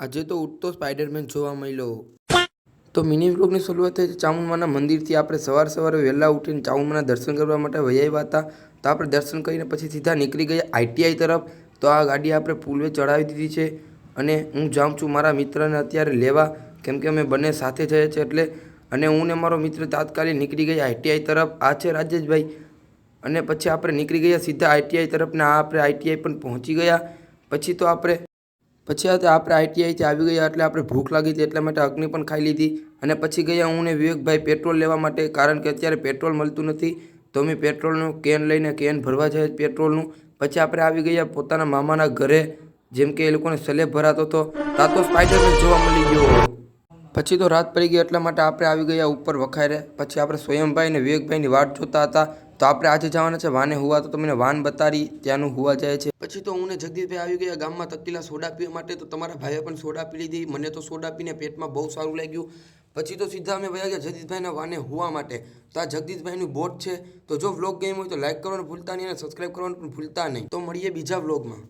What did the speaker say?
આજે તો ઉઠતો સ્પાઈડરમેન જોવા મળ્યો. તો મિની વ્લોગની શરૂઆત થઈ છે ચામુંડાના મંદિરથી. આપણે સવારે વહેલા ઉઠીને ચામુંડાના દર્શન કરવા માટે વહી આવ્યા હતા. તો આપણે દર્શન કરીને પછી સીધા નીકળી ગયા આઈટીઆઈ તરફ. તો આ ગાડી આપણે પુલવે ચડાવી દીધી છે અને હું જાઉં છું મારા મિત્રને અત્યારે લેવા, કેમ કે અમે બંને સાથે જઈએ છીએ એટલે. અને હું ને મારો મિત્ર તાત્કાલિક નીકળી ગયા આઈટીઆઈ તરફ. આ છે રાજેશભાઈ. અને પછી આપણે નીકળી ગયા સીધા આઈટીઆઈ તરફ ને આપણે આઈટીઆઈ પણ પહોંચી ગયા. પછી આપણે આઈટીઆઈથી આવી ગયા એટલે આપણે ભૂખ લાગી હતી, એટલા માટે અગ્નિ પણ ખાઈ લીધી. અને પછી ગયા હું ને વિવેકભાઈ પેટ્રોલ લેવા માટે, કારણ કે અત્યારે પેટ્રોલ મળતું નથી. તો અમે પેટ્રોલનું કેન લઈને કેન ભરવા જાય પેટ્રોલનું. પછી આપણે આવી ગયા પોતાના મામાના ઘરે, જેમ કે એ લોકોને સ્લેબ ભરાતો હતો. ત્યાં તો સ્પાઈડરમેન જોવા મળી ગયો. પછી તો રાત પડી ગઈ, એટલા માટે આપણે આવી ગયા ઉપર વખારે. પછી આપણે સ્વયંભાઈ અને વિવેકભાઈની વાટ જોતા હતા. તો આપણે આજે જવાના છે વાને હુવા, તો તમને વાન બતાડી ત્યાંનું હુવા જાય છે. પછી તો હું ને જગદીશભાઈ આવી ગયા ગામમાં તકીલા સોડા પીવા માટે. તો તમારા ભાઈએ પણ સોડા પી લીધી. મને તો સોડા પીને પેટમાં બહુ સારું લાગ્યું. પછી તો સીધા અમે વયા ગયા જગદીશભાઈના વાને હુવા માટે. તો આ જગદીશભાઈનું બોટ છે. તો જો વ્લોગ ગમ્યો હોય તો લાઈક કરવાનું ભૂલતા નહીં અને સબસ્ક્રાઈબ કરવાનું પણ ભૂલતા નહીં. તો મળીએ બીજા વ્લોગમાં.